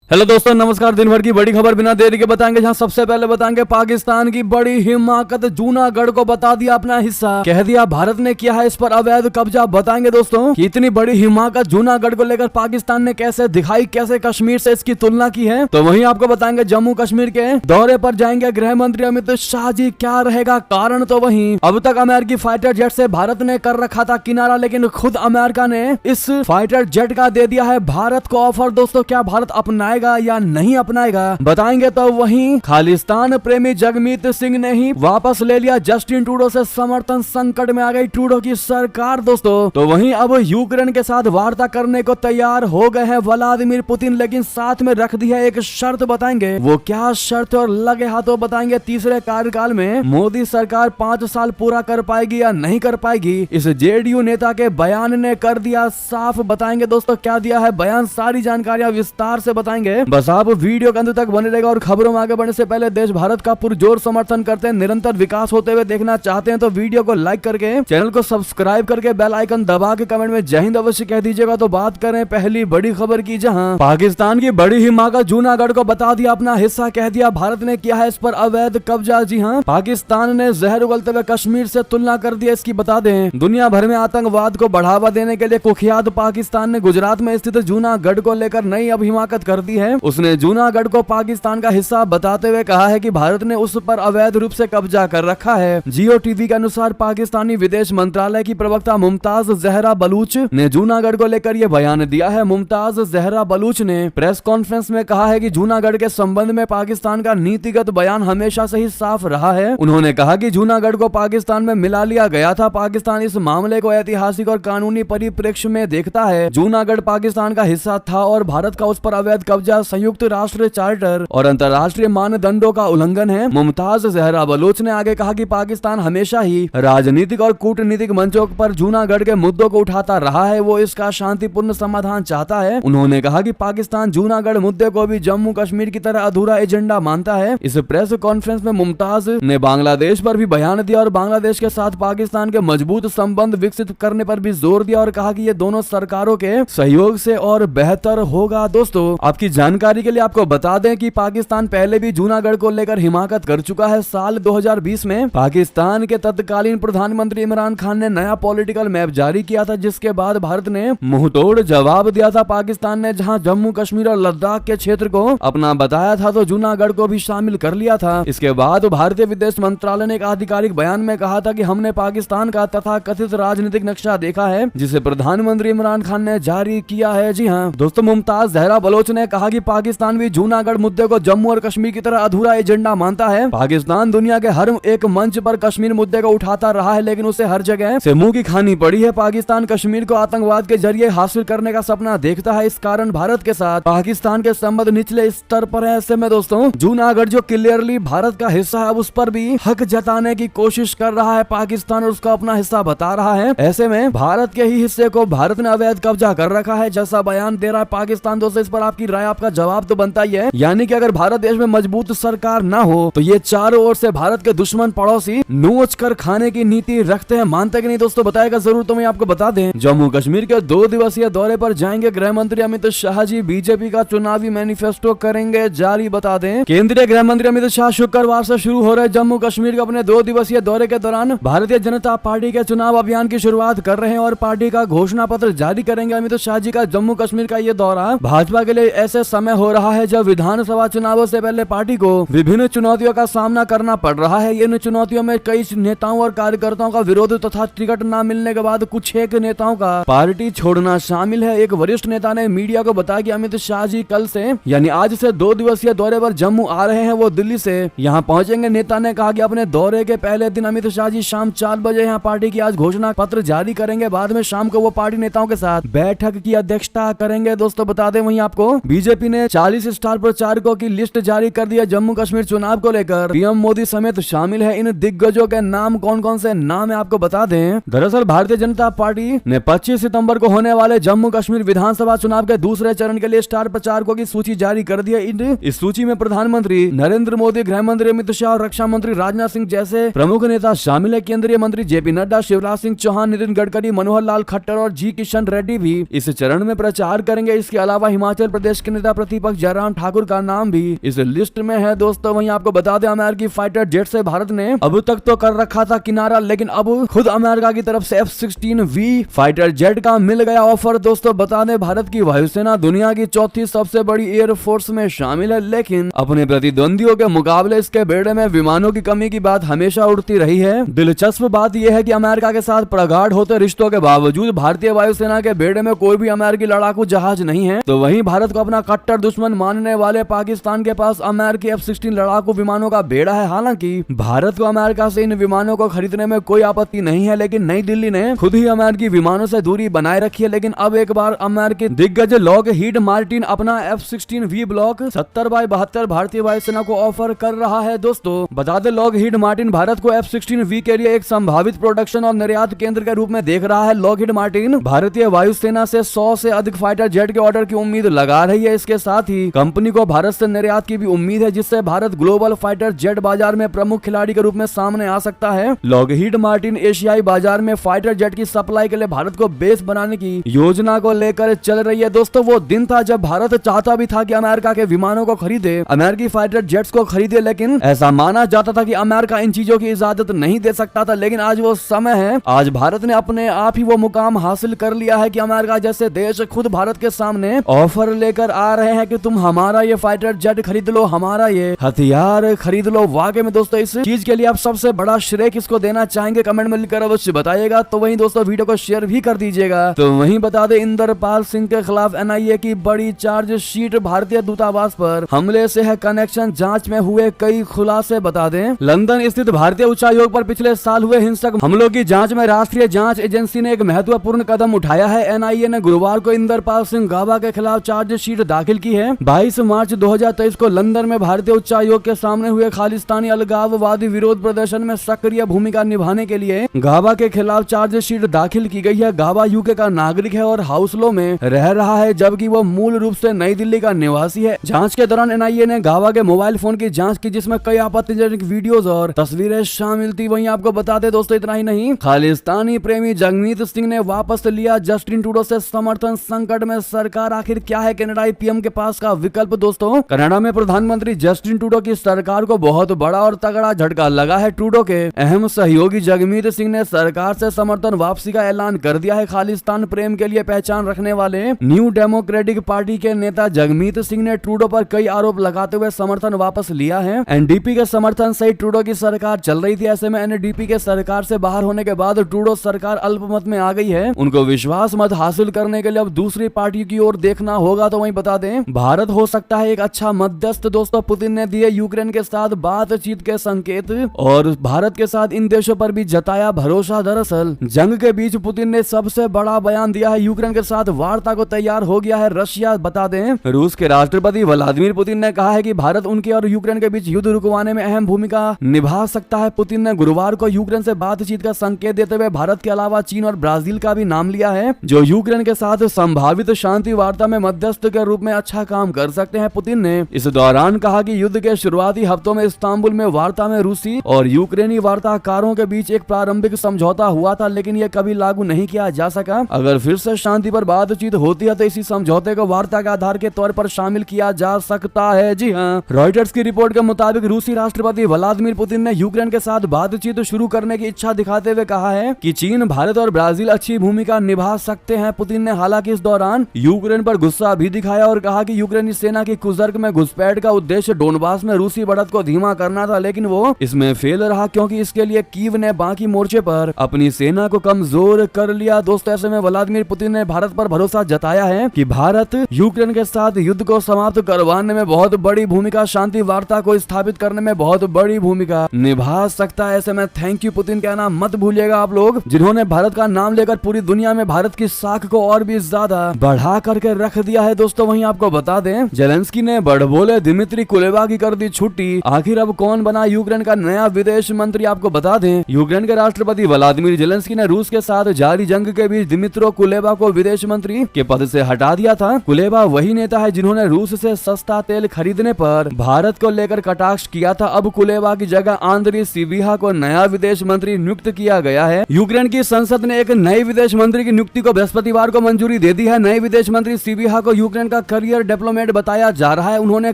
Hello दोस्तों, नमस्कार। दिन भर की बड़ी खबर बिना देरी के बताएंगे, जहां सबसे पहले बताएंगे पाकिस्तान की बड़ी हिमाकत। जूनागढ़ को बता दिया अपना हिस्सा, कह दिया भारत ने किया है इस पर अवैध कब्जा। बताएंगे दोस्तों कि इतनी बड़ी हिमाकत जूनागढ़ को लेकर पाकिस्तान ने कैसे दिखाई, कैसे कश्मीर से इसकी तुलना की है। तो वहीं आपको बताएंगे जम्मू कश्मीर के दौरे पर जाएंगे गृह मंत्री अमित शाह जी, क्या रहेगा कारण। तो वहीं अब तक अमेरिकी फाइटर जेट से भारत ने कर रखा था किनारा, लेकिन खुद अमेरिका ने इस फाइटर जेट का दे दिया है भारत को ऑफर। दोस्तों क्या भारत अपनाएगा या नहीं अपनाएगा, बताएंगे। तो वहीं खालिस्तान प्रेमी जगमीत सिंह ने ही वापस ले लिया जस्टिन ट्रूडो से समर्थन, संकट में आ गई ट्रूडो की सरकार। दोस्तों तो वहीं अब यूक्रेन के साथ वार्ता करने को तैयार हो गए हैं व्लादिमीर पुतिन, लेकिन साथ में रख दी है एक शर्त। बताएंगे वो क्या शर्त और लगे हाथों बताएंगे तीसरे कार्यकाल में मोदी सरकार 5 साल पूरा कर पाएगी या नहीं कर पाएगी। इस जेडीयू नेता के बयान ने कर दिया साफ। बताएंगे दोस्तों क्या दिया है बयान, सारी जानकारियां विस्तार से बताएंगे। बस आप वीडियो के अंत तक बने रहेगा। और खबरों में आगे बढ़ने से पहले देश भारत का पुरजोर समर्थन करते हैं, निरंतर विकास होते हुए देखना चाहते हैं तो वीडियो को लाइक करके चैनल को सब्सक्राइब करके बेल आइकन दबा के कमेंट में जय हिंद अवश्य कह दीजिएगा। तो बात करें पहली बड़ी खबर की, जहां पाकिस्तान की बड़ी हिमाकत जूनागढ़ को बता दिया अपना हिस्सा, कह दिया भारत ने किया है इस पर अवैध कब्जा। जी हाँ, पाकिस्तान ने जहर उगलते हुए कश्मीर से तुलना कर दिया इसकी। बता दें दुनिया भर में आतंकवाद को बढ़ावा देने के लिए कुख्यात पाकिस्तान ने गुजरात में स्थित जूनागढ़ को लेकर नई अब हिमाकत कर दी है। उसने जूनागढ़ को पाकिस्तान का हिस्सा बताते हुए कहा है कि भारत ने उस पर अवैध रूप से कब्जा कर रखा है। जियो टीवी के अनुसार पाकिस्तानी विदेश मंत्रालय की प्रवक्ता मुमताज जहरा बलूच ने जूनागढ़ को लेकर यह बयान दिया है। मुमताज जहरा बलूच ने प्रेस कॉन्फ्रेंस में कहा है कि जूनागढ़ के संबंध में पाकिस्तान का नीतिगत बयान हमेशा से ही साफ रहा है। उन्होंने कहा कि जूनागढ़ को पाकिस्तान में मिला लिया गया था। पाकिस्तान इस मामले को ऐतिहासिक और कानूनी परिप्रेक्ष्य में देखता है। जूनागढ़ पाकिस्तान का हिस्सा था और भारत का उस पर अवैध कब्जा संयुक्त राष्ट्र चार्टर और अंतर्राष्ट्रीय मानदंडों का उल्लंघन है। मुमताज जहरा बलोच ने आगे कहा कि पाकिस्तान हमेशा ही राजनीतिक और कूटनीतिक मंचों पर जूनागढ़ के मुद्दों को उठाता रहा है। वो इसका शांतिपूर्ण समाधान चाहता है। उन्होंने कहा कि पाकिस्तान जूनागढ़ मुद्दे को भी जम्मू कश्मीर की तरह अधूरा एजेंडा मानता है। इस प्रेस कॉन्फ्रेंस में मुमताज ने बांग्लादेश पर भी बयान दिया और बांग्लादेश के साथ पाकिस्तान के मजबूत संबंध विकसित करने पर भी जोर दिया और कहा कि ये दोनों सरकारों के सहयोग से और बेहतर होगा। दोस्तों आपकी जानकारी के लिए आपको बता दें कि पाकिस्तान पहले भी जूनागढ़ को लेकर हिमाकत कर चुका है। साल 2020 में पाकिस्तान के तत्कालीन प्रधानमंत्री इमरान खान ने नया पॉलिटिकल मैप जारी किया था, जिसके बाद भारत ने मुंहतोड़ जवाब दिया था। पाकिस्तान ने जहां जम्मू कश्मीर और लद्दाख के क्षेत्र को अपना बताया था तो जूनागढ़ को भी शामिल कर लिया था। इसके बाद भारतीय विदेश मंत्रालय ने एक आधिकारिक बयान में कहा था कि हमने पाकिस्तान का तथा कथित राजनीतिक नक्शा देखा है जिसे प्रधानमंत्री इमरान खान ने जारी किया है। जी हाँ दोस्तों, मुमताज जहरा बलोच ने कहा कि पाकिस्तान भी जूनागढ़ मुद्दे को जम्मू और कश्मीर की तरह अधूरा एजेंडा मानता है। पाकिस्तान दुनिया के हर एक मंच पर कश्मीर मुद्दे को उठाता रहा है, लेकिन उसे हर जगह से मुंह की खानी पड़ी है। पाकिस्तान कश्मीर को आतंकवाद के जरिए हासिल करने का सपना देखता है। इस कारण भारत के साथ पाकिस्तान के संबंध निचले स्तर पर है। ऐसे में दोस्तों जूनागढ़ जो क्लियरली भारत का हिस्सा है, उस पर भी हक जताने की कोशिश कर रहा है पाकिस्तान और उसका अपना हिस्सा बता रहा है। ऐसे में भारत के ही हिस्से को भारत ने अवैध कब्जा कर रखा है जैसा बयान दे रहा है पाकिस्तान। दोस्तों इस पर आपकी राय, आपका जवाब तो बनता ही है। यानी कि अगर भारत देश में मजबूत सरकार ना हो तो ये चारों ओर से भारत के दुश्मन पड़ोसी नोच कर खाने की नीति रखते हैं। मानते कि नहीं दोस्तों, बताएगा जरूर। तो मैं आपको बता दें जम्मू कश्मीर के 2 दिवसीय दौरे पर जाएंगे गृह मंत्री अमित शाह जी। बीजेपी का चुनावी मैनिफेस्टो करेंगे जारी। बता दें केंद्रीय गृह मंत्री अमित शाह शुक्रवार से शुरू हो रहे जम्मू कश्मीर के अपने 2 दिवसीय दौरे के दौरान भारतीय जनता पार्टी के चुनाव अभियान की शुरुआत कर रहे हैं और पार्टी का घोषणा पत्र जारी करेंगे। अमित शाह जी का जम्मू कश्मीर का ये दौरा भाजपा के लिए ऐसे समय हो रहा है जब विधानसभा चुनावों से पहले पार्टी को विभिन्न चुनौतियों का सामना करना पड़ रहा है। इन चुनौतियों में कई नेताओं और कार्यकर्ताओं का विरोध तथा टिकट न मिलने के बाद कुछ एक नेताओं का पार्टी छोड़ना शामिल है। एक वरिष्ठ नेता ने मीडिया को बताया कि अमित शाह जी कल से यानी आज से 2 दिवसीय दौरे पर जम्मू आ रहे हैं। वो दिल्ली से यहाँ पहुंचेंगे। नेता ने कहा कि अपने दौरे के पहले दिन अमित शाह जी शाम 4 बजे यहाँ पार्टी की आज घोषणा पत्र जारी करेंगे। बाद में शाम को वो पार्टी नेताओं के साथ बैठक की अध्यक्षता करेंगे। दोस्तों बता दें वहीं आपको बीजेपी ने 40 स्टार प्रचारकों की लिस्ट जारी कर दी है जम्मू कश्मीर चुनाव को लेकर। पीएम मोदी समेत शामिल है। इन दिग्गजों के नाम कौन कौन से नाम है आपको बता दें। दरअसल भारतीय जनता पार्टी ने 25 सितंबर को होने वाले जम्मू कश्मीर विधानसभा चुनाव के दूसरे चरण के लिए स्टार प्रचारकों की सूची जारी कर दी है। इस सूची में प्रधानमंत्री नरेंद्र मोदी, गृह मंत्री अमित शाह और रक्षा मंत्री राजनाथ सिंह जैसे प्रमुख नेता शामिल है। केंद्रीय मंत्री जेपी नड्डा, शिवराज सिंह चौहान, नितिन गडकरी, मनोहर लाल खट्टर और जी किशन रेड्डी भी इस चरण में प्रचार करेंगे। इसके अलावा हिमाचल प्रदेश के नेता प्रतिपक्ष जयराम ठाकुर का नाम भी इस लिस्ट में है दोस्तों। वहीं आपको बता दें अमेरिकी फाइटर जेट से भारत ने अब तक तो कर रखा था किनारा, लेकिन अब खुद अमेरिका की तरफ से F-16V फाइटर जेट का मिल गया ऑफर दोस्तों। बता दें भारत की वायुसेना दुनिया की चौथी सबसे बड़ी एयर फोर्स में शामिल है, लेकिन अपने प्रतिद्वंदियों के मुकाबले इसके बेड़े में विमानों की कमी की बात हमेशा उठती रही है। दिलचस्प बात यह है कि अमेरिका के साथ प्रगाढ़ होते रिश्तों के बावजूद भारतीय वायुसेना के बेड़े में कोई भी अमेरिकी लड़ाकू जहाज नहीं है। तो वहीं भारत को अपना कट्टर दुश्मन मानने वाले पाकिस्तान के पास अमेरिकी F-16 लड़ाकू विमानों का बेड़ा है। हालांकि भारत को अमेरिका से इन विमानों को खरीदने में कोई आपत्ति नहीं है, लेकिन नई दिल्ली ने खुद ही अमेरिकी विमानों से दूरी बनाए रखी है। लेकिन अब एक बार अमेरिकी दिग्गज लॉकहीड मार्टिन अपना F-16V ब्लॉक 70/72 भारतीय वायुसेना को ऑफर कर रहा है दोस्तों। बता दें लॉकहीड मार्टिन भारत को F-16V के लिए एक संभावित प्रोडक्शन और निर्यात केंद्र के रूप में देख रहा है। लॉकहीड मार्टिन भारतीय वायुसेना से 100 से अधिक फाइटर जेट के ऑर्डर की उम्मीद लगा रही है। इसके साथ ही कंपनी को भारत से निर्यात की भी उम्मीद है, जिससे भारत ग्लोबल फाइटर जेट बाजार में प्रमुख खिलाड़ी के रूप में सामने आ सकता है। लॉकहीड मार्टिन एशियाई बाजार में फाइटर जेट की सप्लाई के लिए भारत को बेस बनाने की योजना को लेकर चल रही है दोस्तों। वो दिन था जब भारत चाहता भी था कि अमेरिका के विमानों को खरीदे, अमेरिकी फाइटर जेट्स को खरीदे, लेकिन ऐसा माना जाता था कि अमेरिका इन चीजों की इजाजत नहीं दे सकता था। लेकिन आज वो समय है, आज भारत ने अपने आप ही वो मुकाम हासिल कर लिया है कि अमेरिका जैसे देश खुद भारत के सामने ऑफर लेकर आ रहे हैं कि तुम हमारा ये फाइटर जेट खरीद लो, हमारा ये हथियार खरीद लो। वाकई में दोस्तों इस चीज के लिए आप सबसे बड़ा श्रेय किसको देना चाहेंगे कमेंट में लिखकर अवश्य बताइएगा। तो वहीं दोस्तों वीडियो को शेयर भी कर दीजिएगा। तो वहीं बता दें इंदरपाल सिंह के खिलाफ NIA की बड़ी चार्जशीट, भारतीय दूतावास पर हमले से है कनेक्शन, जांच में हुए कई खुलासे। बता दें लंदन स्थित भारतीय उच्चायोग पर पिछले साल हुए हिंसक हमलों की जांच में राष्ट्रीय जांच एजेंसी ने एक महत्वपूर्ण कदम उठाया है। NIA ने गुरुवार को इंदरपाल सिंह गाबा के खिलाफ चार्जशीट दाखिल की है। 22 मार्च 2023 को लंदन में भारतीय उच्चायोग के सामने हुए खालिस्तानी अलगाववादी विरोध प्रदर्शन में सक्रिय भूमिका निभाने के लिए गाबा के खिलाफ चार्जशीट दाखिल की गई है। गाबा यूके का नागरिक है और हाउसलो में रह रहा है, जबकि वो मूल रूप से नई दिल्ली का निवासी है। जांच के दौरान NIA ने गाबा के मोबाइल फोन की जांच की, जिसमें कई आपत्तिजनक वीडियोस और तस्वीरें शामिल थी। वहीं आपको बता दें दोस्तों इतना ही नहीं, खालिस्तानी प्रेमी जगमीत सिंह ने वापस लिया जस्टिन ट्रूडो से समर्थन। संकट में सरकार, आखिर क्या है कनाडाई PM के पास का विकल्प दोस्तों? कनाडा में प्रधानमंत्री जस्टिन ट्रूडो की सरकार को बहुत बड़ा और तगड़ा झटका लगा है। ट्रूडो के अहम सहयोगी जगमीत सिंह ने सरकार से समर्थन वापसी का ऐलान कर दिया है। खालिस्तान प्रेम के लिए पहचान रखने वाले न्यू डेमोक्रेटिक पार्टी के नेता जगमीत सिंह ने ट्रूडो पर कई आरोप लगाते हुए समर्थन वापस लिया है। NDP के समर्थन से ट्रूडो की सरकार चल रही थी। ऐसे में NDP के सरकार से बाहर होने के बाद ट्रूडो सरकार अल्पमत में आ गई है। उनको विश्वास मत हासिल करने के लिए अब दूसरी पार्टी की ओर देखना होगा। तो वहीं बता दें भारत हो सकता है एक अच्छा मध्यस्थ दोस्तों। पुतिन ने दिए यूक्रेन के साथ बातचीत के संकेत और भारत के साथ इन देशों पर भी जताया भरोसा। दरअसल जंग के बीच पुतिन ने सबसे बड़ा बयान दिया है। यूक्रेन के साथ वार्ता को तैयार हो गया है रशिया। बता दें रूस के राष्ट्रपति व्लादिमीर पुतिन ने कहा है कि भारत उनके और यूक्रेन के बीच युद्ध रुकवाने में अहम भूमिका निभा सकता है। पुतिन ने गुरुवार को यूक्रेन से बातचीत का संकेत देते हुए भारत के अलावा चीन और ब्राजील का भी नाम लिया है, जो यूक्रेन के साथ संभावित शांति वार्ता में मध्यस्थ के रूप में अच्छा काम कर सकते हैं। पुतिन ने इस दौरान कहा कि युद्ध के शुरुआती हफ्तों में इस्तांबुल में वार्ता में रूसी और यूक्रेनी वार्ताकारों के बीच एक प्रारंभिक समझौता हुआ था, लेकिन यह कभी लागू नहीं किया जा सका। अगर फिर से शांति पर बातचीत होती है तो इसी समझौते को वार्ता के आधार के तौर पर शामिल किया जा सकता है। जी हाँ, रॉयटर्स की रिपोर्ट के मुताबिक रूसी राष्ट्रपति व्लादिमीर पुतिन ने यूक्रेन के साथ बातचीत शुरू करने की इच्छा दिखाते हुए कहा है कि चीन, भारत और ब्राजील अच्छी भूमिका निभा सकते हैं। पुतिन ने हालांकि इस दौरान यूक्रेन पर गुस्सा भी दिखाया और कहा कि यूक्रेनी सेना की कुजर्क में घुसपैठ का उद्देश्य डोनबास में रूसी बढ़त को धीमा करना था, लेकिन वो इसमें फेल रहा क्योंकि इसके लिए कीव ने बाकी मोर्चे पर अपनी सेना को कमजोर कर लिया। दोस्तों ऐसे में व्लादिमीर पुतिन ने भारत पर भरोसा जताया है कि भारत यूक्रेन के साथ युद्ध को समाप्त करवाने में बहुत बड़ी भूमिका, शांति वार्ता को स्थापित करने में बहुत बड़ी भूमिका निभा सकता है। ऐसे में थैंक यू पुतिन कहना मत भूलिएगा आप लोग, जिन्होंने भारत का नाम लेकर पूरी दुनिया में भारत की साख को और भी ज्यादा बढ़ा करके रख दिया है। दोस्तों वहीं आपको बता दें जेलेंस्की ने बड़बोले दिमित्री कुलेबा की कर दी छुट्टी। आखिर अब कौन बना यूक्रेन का नया विदेश मंत्री? आपको बता दें यूक्रेन के राष्ट्रपति व्लादिमीर जेलेंस्की ने रूस के साथ जारी जंग के बीच दिमित्रो कुलेबा को विदेश मंत्री के पद से हटा दिया था। कुलेबा वही नेता है जिन्होंने रूस से सस्ता तेल खरीदने पर भारत को लेकर कटाक्ष किया था। अब कुलेबा की जगह आंद्री सिबिहा को नया विदेश मंत्री नियुक्त किया गया है। यूक्रेन की संसद ने एक नए विदेश मंत्री की नियुक्ति को बृहस्पतिवार को मंजूरी दे दी है। नए विदेश मंत्री सिबिहा को यूक्रेन का करियर डिप्लोमेट बताया जा रहा है। उन्होंने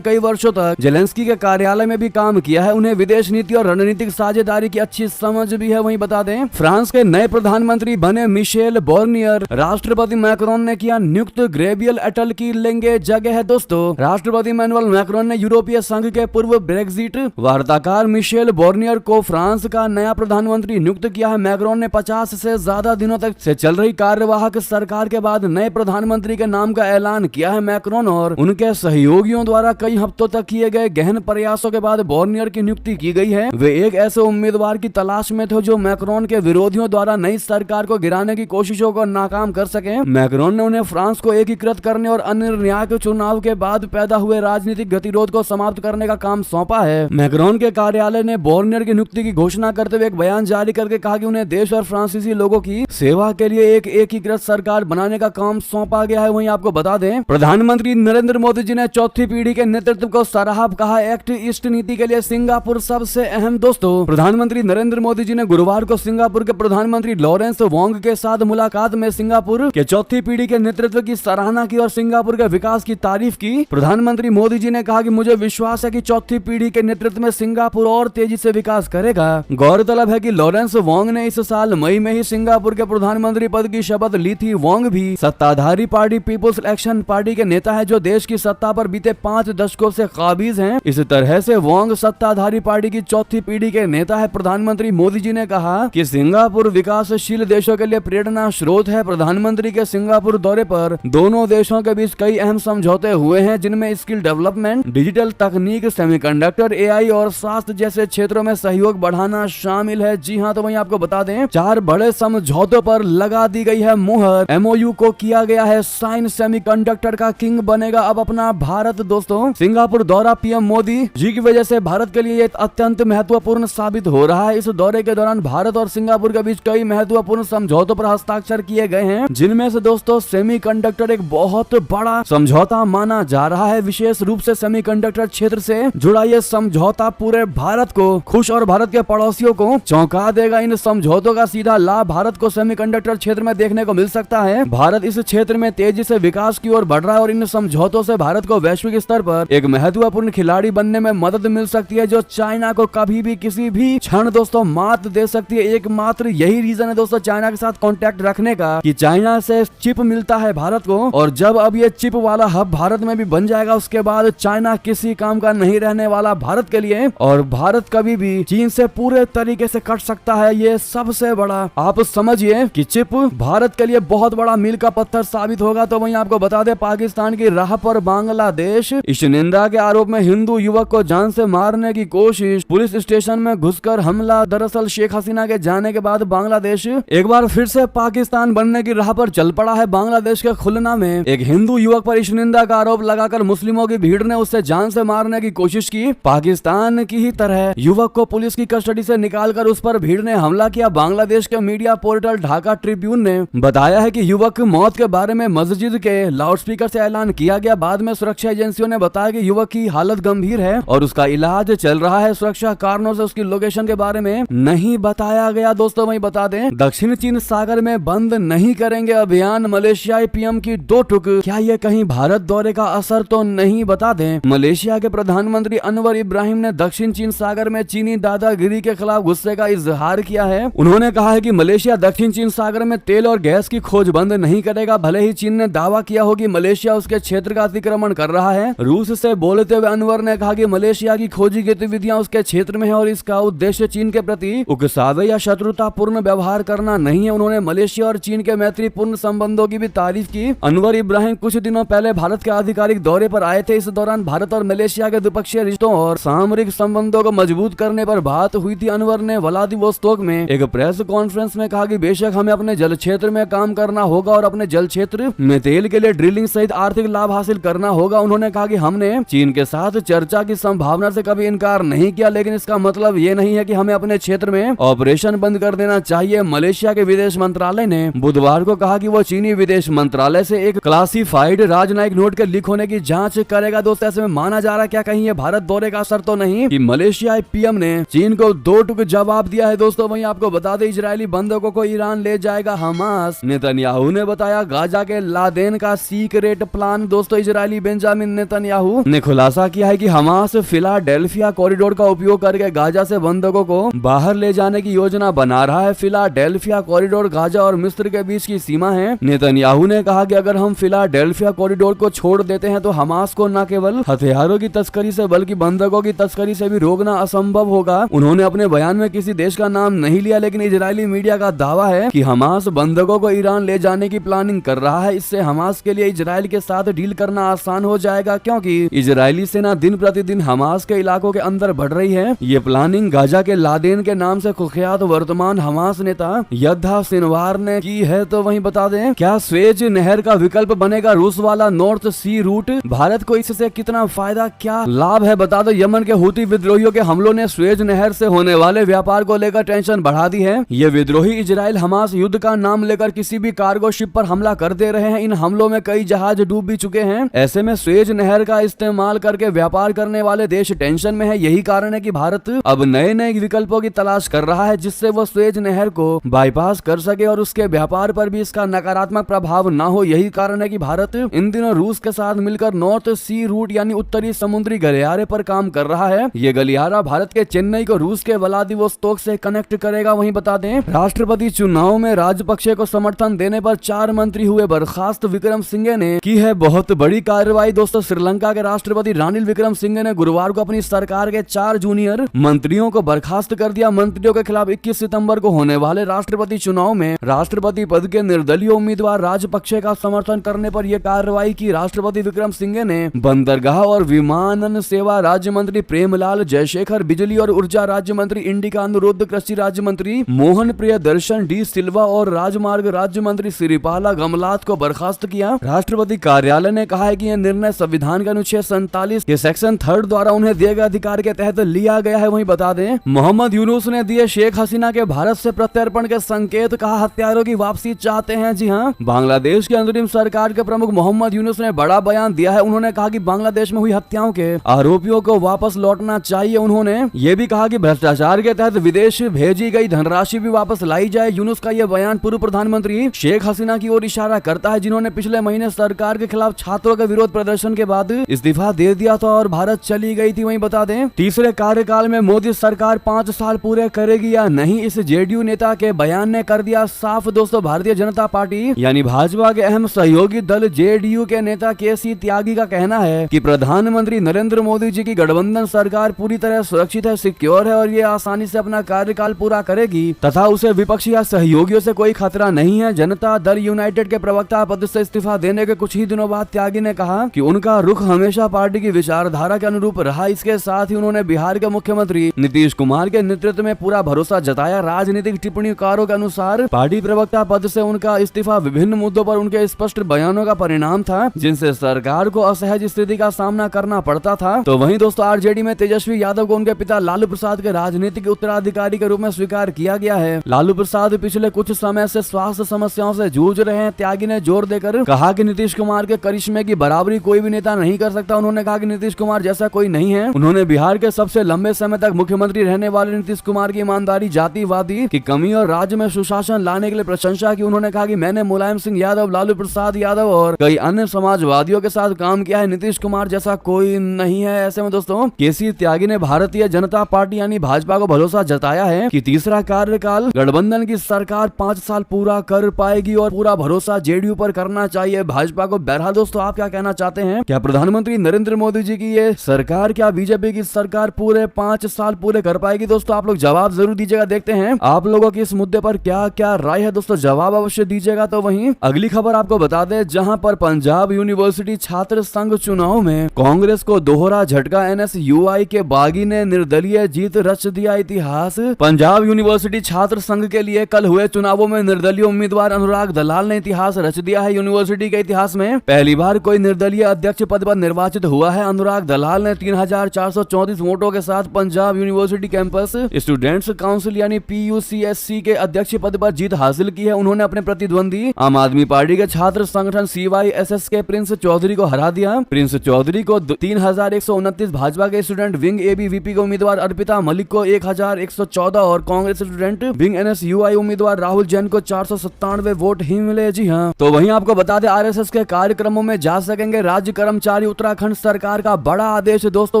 कई वर्षों तक जेलेंस्की के कार्यालय में भी काम किया है। उन्हें विदेश नीति और रणनीतिक साझेदारी की अच्छी समझ भी है। वहीं बता दें, फ्रांस के नए प्रधानमंत्री बने मिशेल बर्नियर। राष्ट्रपति मैक्रोन ने किया नियुक्त, ग्रेबियल अटल की लेंगे जगह। दोस्तों, राष्ट्रपति इमैनुअल मैक्रोन ने यूरोपीय संघ के पूर्व ब्रेक्जिट वार्ताकार मिशेल बर्नियर को फ्रांस का नया प्रधानमंत्री नियुक्त किया है। मैक्रोन ने 50 से ज्यादा दिनों तक से चल रही कार्यवाहक सरकार के बाद नए प्रधानमंत्री के नाम का ऐलान किया है। मैक्रोन और उनके सहयोगियों द्वारा कई हफ्तों तक किए गए गहन प्रयासों के बाद बर्नियर की नियुक्ति की गई है। वे एक ऐसे उम्मीदवार की तलाश में थे जो मैक्रोन के विरोधियों द्वारा नई सरकार को गिराने की कोशिशों को नाकाम कर सके। मैक्रोन ने उन्हें फ्रांस को एकीकृत करने और अनिर्णायक चुनाव के बाद पैदा हुए राजनीतिक गतिरोध को समाप्त करने का काम सौंपा है। मैक्रोन के कार्यालय ने बर्नियर की नियुक्ति की घोषणा करते हुए एक बयान जारी करके कहा कि उन्हें देश और फ्रांसीसी लोगों की सेवा के लिए एक एकीकृत सरकार बनाने का काम सौंपा गया है। वहीं आपको बता दें, प्रधानमंत्री नरेंद्र मोदी जी ने चौथी पीढ़ी के नेतृत्व को सराहा, कहा एक्ट ईस्ट नीति के लिए सिंगापुर सबसे अहम। दोस्तों, प्रधानमंत्री नरेंद्र मोदी जी ने गुरुवार को सिंगापुर के प्रधानमंत्री लॉरेंस वोंग के साथ मुलाकात में सिंगापुर के चौथी पीढ़ी के नेतृत्व की सराहना की और सिंगापुर के विकास की तारीफ की। प्रधानमंत्री मोदी जी ने कहा कि मुझे विश्वास है कि चौथी पीढ़ी के नेतृत्व में सिंगापुर और तेजी से विकास करेगा। गौरतलब है कि लॉरेंस वोंग ने इस साल मई में ही सिंगापुर के प्रधानमंत्री पद की शपथ ली थी। वोंग भी सत्ताधारी पार्टी पीपुल्स एक्शन पार्टी के नेता है जो देश की सत्ता पर बीते 5 दशकों से काबिज हैं। इस तरह से वोंग सत्ताधारी पार्टी की चौथी पीढ़ी के नेता है। प्रधानमंत्री मोदी जी ने कहा कि सिंगापुर विकासशील देशों के लिए प्रेरणा स्रोत है। प्रधानमंत्री के सिंगापुर दौरे पर दोनों देशों के बीच कई अहम समझौते हुए हैं, जिनमें स्किल डेवलपमेंट, डिजिटल तकनीक, सेमीकंडक्टर, एआई और स्वास्थ्य जैसे क्षेत्रों में सहयोग बढ़ाना शामिल है। जी हाँ, तो वहीं आपको बता दें, 4 बड़े समझौतों पर लगा दी गई है मुहर। एमओयू को किया गया है साइन। सेमीकंडक्टर का किंग बनेगा अब अपना भारत। दोस्तों, सिंगापुर दौरा पीएम मोदी जी की वजह से भारत के लिए अत्यंत महत्वपूर्ण साबित हो रहा है। इस दौरे के दौरान भारत और सिंगापुर के बीच कई महत्वपूर्ण समझौतों पर हस्ताक्षर किए गए हैं, जिनमें से दोस्तों सेमीकंडक्टर एक बहुत बड़ा समझौता माना जा रहा है। विशेष रूप से सेमीकंडक्टर क्षेत्र से जुड़ा यह समझौता पूरे भारत को खुश और भारत के पड़ोसियों को चौंका देगा। इन समझौतों का सीधा लाभ भारत को सेमीकंडक्टर क्षेत्र में देखने को मिल सकता है। भारत इस क्षेत्र में तेजी से विकास की ओर बढ़ रहा है और इन समझौतों से भारत को वैश्विक स्तर पर एक महत्वपूर्ण खिलाड़ी बनने में मदद मिल सकती है, जो चाइना को कभी भी किसी भी क्षण दोस्तों मात दे सकती है। एकमात्र यही रीजन है दोस्तों चाइना के साथ कांटेक्ट रखने का कि चाइना से चिप मिलता है भारत को, और जब अब ये चिप वाला हब भारत में भी बन जाएगा, उसके बाद चाइना किसी काम का नहीं रहने वाला भारत के लिए, और भारत कभी भी चीन से पूरे तरीके से कट सकता है। ये सबसे बड़ा आप समझिए कि चिप भारत के लिए बहुत बड़ा मील का पत्थर साबित होगा। तो वहीं आपको बता दें, पाकिस्तान की राह पर बांग्लादेश। इस निंदा के आरोप में हिंदू युवक को जान से मारने की कोशिश, पुलिस स्टेशन में घुसकर हमला। दरअसल शेख हसीना के जाने के बाद बांग्लादेश एक बार फिर से पाकिस्तान बनने की राह पर चल पड़ा है। बांग्लादेश के खुलना में एक हिंदू युवक पर निंदा का आरोप लगाकर मुस्लिमों की भीड़ ने उसे जान से मारने की कोशिश की। पाकिस्तान की ही तरह युवक को पुलिस की कस्टडी से निकालकर उस पर भीड़ ने हमला किया। बांग्लादेश के मीडिया पोर्टल ढाका ट्रिब्यून ने बताया है कि युवक मौत के बारे में मस्जिद के लाउडस्पीकर से ऐलान किया गया। बाद में सुरक्षा एजेंसियों ने बताया कि युवक की हालत गंभीर है और उसका इलाज चल रहा है। सुरक्षा कारणों से उसकी लोकेशन के बारे में नहीं बताया गया। दोस्तों, वहीं बता दें, दक्षिण चीन सागर में बंद नहीं करेंगे अभियान। मलेशियाई पीएम की 2 टुक। क्या ये कहीं भारत दौरे का असर तो नहीं? बता दें, मलेशिया के प्रधानमंत्री अनवर इब्राहिम ने दक्षिण चीन सागर में चीनी दादागिरी के खिलाफ गुस्से का इजहार किया है। उन्होंने कहा है कि मलेशिया दक्षिण चीन सागर में तेल और गैस की खोज बंद नहीं करेगा, भले ही चीन ने दावा किया हो कि मलेशिया उसके क्षेत्र का अतिक्रमण कर रहा है। रूस से बोलते हुए अनवर ने कहा कि मलेशिया की खोजी गतिविधियां उसके क्षेत्र में है और इसका उद्देश्य चीन के प्रति उकसावे या शत्रुतापूर्ण व्यवहार करना नहीं है। उन्होंने मलेशिया और चीन के मैत्रीपूर्ण संबंधों की भी तारीफ की। अनवर इब्राहिम कुछ दिनों पहले भारत के आधिकारिक दौरे पर आए थे। इस दौरान भारत और मलेशिया के द्विपक्षीय रिश्तों और सामरिक संबंधों को मजबूत करने पर बात हुई थी। अनवर ने व्लादिवोस्तोक में एक प्रेस कॉन्फ्रेंस में कहा कि बेशक हमें अपने जल क्षेत्र में काम करना होगा और अपने जल क्षेत्र में तेल के लिए ड्रिलिंग सहित आर्थिक लाभ हासिल करना होगा। उन्होंने कहा कि हमने चीन के साथ चर्चा की संभावना से कभी इनकार नहीं किया, लेकिन इसका मतलब ये नहीं है कि हमें अपने क्षेत्र में ऑपरेशन बंद कर देना चाहिए। मलेशिया के विदेश मंत्रालय ने बुधवार को कहा कि वो चीनी विदेश मंत्रालय से एक क्लासिफाइड राजनयिक नोट के लीक होने की जांच करेगा। दोस्तों, ऐसे में माना जा रहा है क्या कहीं ये भारत दौरे का असर तो नहीं कि मलेशियाई पीएम ने चीन को 2 टुक जवाब दिया है। दोस्तों, वहीं आपको बता दें, इजरायली बंधकों को ईरान ले जाएगा हमास। नेतन्याहू ने बताया गाजा के लादेन का सीक्रेट प्लान प्लान दोस्तों इजरायली बेंजामिन नेतन्याहू ने खुलासा किया है कि हमास फिलाडेल्फिया कॉरिडोर का उपयोग करके गाजा से बंधकों को बाहर ले जाने की योजना बना रहा है। फिलाडेल्फिया कॉरिडोर गाजा और मिस्र के बीच की सीमा है। नेतन्याहू ने कहा कि अगर हम फिलाडेल्फिया कॉरिडोर को छोड़ देते हैं तो हमास को न केवल हथियारों की तस्करी से बल्कि बंधकों की तस्करी से भी रोकना असंभव होगा। उन्होंने अपने बयान में किसी देश का नाम नहीं लिया, लेकिन इजरायली मीडिया का दावा है कि हमास बंधकों को ईरान ले जाने की प्लानिंग कर रहा है। इससे हमास के लिए इजरायल के साथ डील करना आसान हो जाएगा, क्योंकि इजरायली सेना दिन प्रतिदिन हमास के इलाकों के अंदर बढ़ रही है। ये प्लानिंग गाजा के लादेन के नाम से कुख्यात वर्तमान हमास नेता यद्धा सिनवार ने की है। तो वहीं बता दें, क्या स्वेज नहर का विकल्प बनेगा रूस वाला नॉर्थ सी रूट? भारत को इससे कितना फायदा, क्या लाभ है? बता दो, यमन के हूती विद्रोहियों के हमलों ने स्वेज नहर से होने वाले व्यापार को लेकर टेंशन बढ़ा दी है। ये विद्रोही इजराइल हमास युद्ध का नाम लेकर किसी भी कार्गो शिप पर हमला कर दे रहे हैं। इन हमलों में कई जहाज डूब भी चुके हैं। ऐसे में स्वेज नहर का इस्तेमाल करके व्यापार करने वाले देश टेंशन में है। यही कारण है कि भारत अब नए नए विकल्पों की तलाश कर रहा है, जिससे वो स्वेज नहर को बाईपास कर सके और उसके व्यापार पर भी इसका नकारात्मक प्रभाव ना हो। यही कारण है कि भारत इन दिनों रूस के साथ मिलकर नॉर्थ सी रूट यानी उत्तरी समुद्री गलियारे पर काम कर रहा है। ये गलियारा भारत के चेन्नई को रूस के व्लादिवोस्तोक से कनेक्ट करेगा। वहीं बता दें, राष्ट्रपति चुनाव में राजपक्षे को समर्थन देने पर 4 मंत्री हुए बर्खास्त। विक्रम सिंघे ने की है बहुत बड़ी कार्रवाई। दोस्तों, श्रीलंका के राष्ट्रपति रानिल विक्रम सिंघे ने गुरुवार को अपनी सरकार के 4 जूनियर मंत्रियों को बर्खास्त कर दिया। मंत्रियों के खिलाफ 21 सितंबर को होने वाले राष्ट्रपति चुनाव में राष्ट्रपति पद के निर्दलीय उम्मीदवार राजपक्षे का समर्थन करने पर यह कार्रवाई की। राष्ट्रपति विक्रम सिंघे ने बंदरगाह और विमानन सेवा राज्य मंत्री प्रेमलाल जयशेखर, बिजली और ऊर्जा राज्य मंत्री इंडिका अनुरुद्ध, कृषि राज्य मंत्री मोहन प्रियदर्शन डी सिल्वा और राजमार्ग राज्य मंत्री सिरिपाला गमलात को बर्खास्त किया। राष्ट्रपति कार्यालय ने कहा है कि यह निर्णय संविधान के अनुच्छेद 47 के सेक्शन 3 द्वारा उन्हें दिए गए अधिकार के तहत लिया गया है। वहीं बता दें, मोहम्मद यूनुस ने दिए शेख हसीना के भारत से प्रत्यर्पण के संकेत, कहा हत्यारों की वापसी चाहते हैं। जी हाँ, बांग्लादेश की अंतरिम सरकार के प्रमुख मोहम्मद यूनुस ने बड़ा बयान दिया है। उन्होंने कहा कि बांग्लादेश में हुई हत्याओं के आरोपियों को वापस लौटना चाहिए। उन्होंने ये भी कहा कि भ्रष्टाचार के तहत विदेश भेजी गई धनराशि भी वापस लाई जाए। यूनुस का यह बयान पूर्व प्रधानमंत्री शेख हसीना की ओर इशारा करता है, जिन्होंने पिछले महीने सरकार के खिलाफ छात्रों के विरोध प्रदर्शन के बाद इस्तीफा दे दिया था और भारत चली गई थी। वहीं बता दें, तीसरे कार्यकाल में मोदी सरकार 5 साल पूरे करेगी या नहीं, इस जेडीयू नेता के बयान ने कर दिया साफ। दोस्तों, भारतीय जनता पार्टी यानी भाजपा के अहम सहयोगी दल जेडीयू के नेता केसी त्यागी का कहना है कि प्रधानमंत्री नरेंद्र मोदी जी की गठबंधन सरकार पूरी तरह सुरक्षित है, सिक्योर है और ये आसानी से अपना कार्यकाल पूरा करेगी तथा उसे विपक्ष या सहयोगियों से कोई खतरा नहीं है। जनता दल यूनाइटेड के प्रवक्ता पद से इस्तीफा देने के कुछ ही दिनों बाद त्यागी ने कहा कि उनका रुख हमेशा पार्टी की विचारधारा के अनुरूप रहा। इसके साथ ही उन्होंने बिहार के मुख्यमंत्री नीतीश कुमार के नेतृत्व में पूरा भरोसा जताया। राजनीतिक टिप्पणीकारों के अनुसार पार्टी प्रवक्ता पद से उनका इस्तीफा विभिन्न मुद्दों पर उनके स्पष्ट बयानों का परिणाम था, जिनसे सरकार को असहज स्थिति का सामना करना पड़ता था। तो वहीं दोस्तों, आरजेडी में तेजस्वी यादव को उनके पिता लालू प्रसाद के राजनीतिक उत्तराधिकारी के रूप में स्वीकार किया गया है। लालू प्रसाद पिछले कुछ समय से स्वास्थ्य समस्याओं से जूझ रहे हैं। त्यागी ने जोर देकर कहा कि नीतीश कुमार के करिश्मे की बराबरी कोई भी नेता नहीं कर सकता। उन्होंने कहा कि नीतीश कुमार जैसा कोई नहीं है। उन्होंने बिहार के सबसे लंबे समय तक मुख्यमंत्री रहने वाले नीतीश कुमार की ईमानदारी, जातिवादी की कमी और राज्य में सुशासन लाने के लिए प्रशंसा की। उन्होंने कहा कि मैंने मुलायम सिंह यादव, लालू प्रसाद यादव और कई अन्य समाजवादियों के साथ काम किया है। नीतीश कुमार जैसा कोई नहीं है। ऐसे में दोस्तों, केसी त्यागी ने भारतीय जनता पार्टी यानी भाजपा को भरोसा जताया है कि तीसरा कार्यकाल गठबंधन की सरकार 5 साल पूरा कर पाएगी और पूरा भरोसा जेडीयू पर करना चाहिए भाजपा को। बहरहाल दोस्तों, आप क्या कहना चाहते हैं? क्या प्रधानमंत्री नरेंद्र मोदी जी की ये सरकार, क्या बीजेपी की सरकार पूरे 5 साल पूरे कर पाएगी? दोस्तों, आप लोग जवाब जरूर दीजिएगा। देखते हैं आप लोगों की इस मुद्दे पर क्या क्या राय है। दोस्तों, जवाब अवश्य दीजिएगा। तो वहीं अगली खबर आपको बता दें, जहां पर पंजाब यूनिवर्सिटी छात्र संघ चुनाव में कांग्रेस को दोहरा झटका। एनएसयूआई के बागी ने निर्दलीय जीत रच दिया इतिहास। पंजाब यूनिवर्सिटी छात्र संघ के लिए कल हुए चुनावों में निर्दलीय उम्मीदवार अनुराग दलाल ने इतिहास रच दिया है। यूनिवर्सिटी के इतिहास में पहली बार कोई निर्दलीय अध्यक्ष पद पर निर्वाचित हुआ है। अनुराग दलाल ने 3434 वोटों के साथ Punjab university campus students council यानी PUCSC के अध्यक्ष पद पर जीत हासिल की है। उन्होंने अपने प्रतिद्वंदी आम आदमी पार्टी के छात्र संगठन CYSS के प्रिंस चौधरी को हरा दिया। प्रिंस चौधरी को 3129, भाजपा के स्टूडेंट विंग ABVP के उम्मीदवार अर्पिता मलिक को 1114 और कांग्रेस स्टूडेंट विंग NSUI उम्मीदवार राहुल जैन को 497 वोट ही मिले। जी हाँ, तो वहीं आपको बता दें, RSS के कार्यक्रमों में जा सकेंगे राज्य कर्मचारी। उत्तराखंड सरकार का बड़ा आदेश। दोस्तों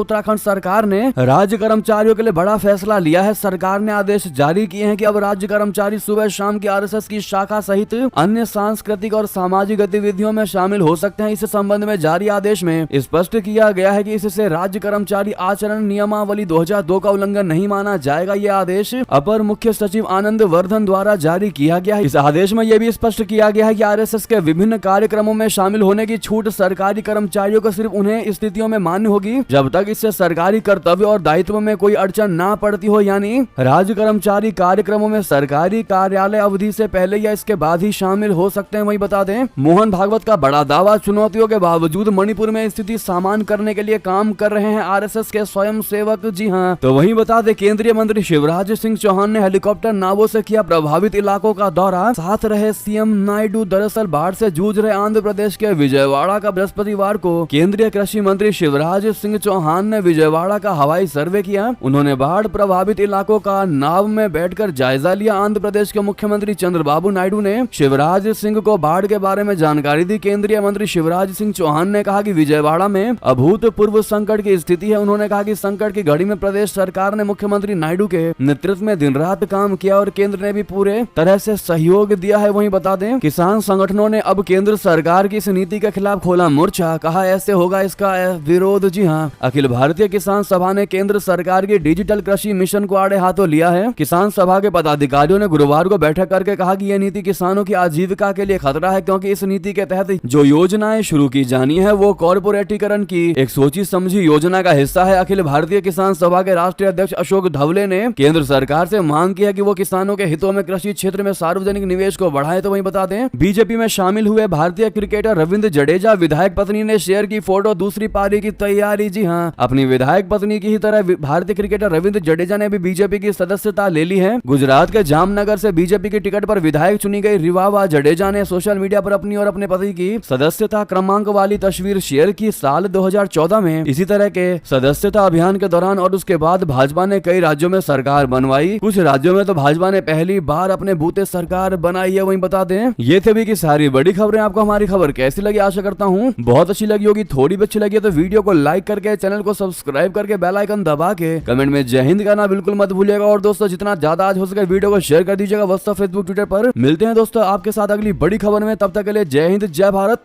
उत्तराखंड सरकार ने राज्य कर्मचारियों के लिए बड़ा फैसला लिया है। सरकार ने आदेश जारी किए हैं कि अब राज्य कर्मचारी सुबह शाम की आरएसएस की शाखा सहित अन्य सांस्कृतिक और सामाजिक गतिविधियों में शामिल हो सकते हैं। इस संबंध में जारी आदेश में स्पष्ट किया गया है कि इससे राज्य कर्मचारी आचरण नियमावली 2002 का उल्लंघन नहीं माना जाएगा। यह आदेश अपर मुख्य सचिव आनंद वर्धन द्वारा जारी किया गया है। इस आदेश में यह भी स्पष्ट किया गया है कि आरएसएस के विभिन्न कार्यक्रमों में शामिल होने की छूट सरकारी कर्मचारियों को सिर्फ उन्हें स्थितियों में मान्य होगी जब तक इससे सरकारी कर्तव्य और दायित्व में कोई अड़चन ना पड़ती हो, यानी राज्य कर्मचारी कार्यक्रमों में सरकारी कार्यालय अवधि से पहले या इसके बाद ही शामिल हो सकते हैं। वही बता दें, मोहन भागवत का बड़ा दावा, चुनौतियों के बावजूद मणिपुर में स्थिति सामान्य करने के लिए काम कर रहे हैं आरएसएस के स्वयं सेवक। जी हाँ, तो वही बता दें, केंद्रीय मंत्री शिवराज सिंह चौहान ने हेलीकॉप्टर नावों से किया प्रभावित इलाकों का दौरा। साथ रहे सीएम नायडू। दरअसल बाढ़ से जूझ रहे आंध्र प्रदेश के विजयवाड़ा का बृहस्पतिवार को केंद्रीय कृषि मंत्री शिवराज सिंह चौहान ने विजयवाड़ा का हवाई सर्वे किया। उन्होंने बाढ़ प्रभावित इलाकों का नाव में बैठकर जायजा लिया। आंध्र प्रदेश के मुख्यमंत्री चंद्रबाबू नायडू ने शिवराज सिंह को बाढ़ के बारे में जानकारी दी। केंद्रीय मंत्री शिवराज सिंह चौहान ने कहा कि विजयवाड़ा में अभूतपूर्व संकट की स्थिति है। उन्होंने कहा कि संकट की घड़ी में प्रदेश सरकार ने मुख्यमंत्री नायडू के नेतृत्व में दिन रात काम किया और केंद्र ने भी पूरे तरह से सहयोग दिया है। वहीं बता दें, किसान संगठनों ने अब केंद्र सरकार की इस नीति के खिलाफ खोला मोर्चा। कहा ऐसे होगा इसका विरोध। जी हाँ, अखिल भारतीय किसान सभा ने केंद्र सरकार की डिजिटल कृषि मिशन को आड़े हाथों लिया है। किसान सभा के पदाधिकारियों ने गुरुवार को बैठक करके कहा कि यह नीति किसानों की आजीविका के लिए खतरा है, क्योंकि इस नीति के तहत जो योजनाएं शुरू की जानी है वो कॉर्पोरेटीकरण की एक सोची समझी योजना का हिस्सा है। अखिल भारतीय किसान सभा के राष्ट्रीय अध्यक्ष अशोक धवले ने केंद्र सरकार से मांग की है कि वो किसानों के हितों में कृषि क्षेत्र में सार्वजनिक निवेश को बढ़ाए। तो वहीं बता दें, बीजेपी में शामिल हुए भारतीय क्रिकेटर रविंद्र जडेजा विधायक पत्नी ने शेयर की फोटो, दूसरी पारी की तैयारी। जी हाँ, अपनी विधायक पत्नी की ही तरह भारतीय क्रिकेटर रविंद्र जडेजा ने भी बीजेपी की सदस्यता ले ली है। गुजरात के जामनगर से बीजेपी की टिकट पर विधायक चुनी गई रिवावा जडेजा ने सोशल मीडिया पर अपनी और अपने पति की सदस्यता क्रमांक वाली तस्वीर शेयर की। साल 2014 में इसी तरह के सदस्यता अभियान के दौरान और उसके बाद भाजपा ने कई राज्यों में सरकार बनवाई। कुछ राज्यों में तो भाजपा ने पहली बार अपने बूते सरकार बनाई है। वहीं बता दें, ये थे भी की सारी बड़ी खबरें। आपको हमारी खबर कैसी लगी? आशा करता हूँ बहुत अच्छी लगी होगी। थोड़ी भी अच्छी लगी तो वीडियो को लाइक करके, चैनल को सब्सक्राइब करके, बेल आइकन दबा के कमेंट में जय हिंद कहना बिल्कुल मत भूलिएगा। और दोस्तों, जितना ज्यादा आज हो सके वीडियो को शेयर कर दीजिएगा व्हाट्सएप, फेसबुक, ट्विटर पर। मिलते हैं दोस्तों आपके साथ अगली बड़ी खबर में। तब तक के लिए जय हिंद, जय भारत।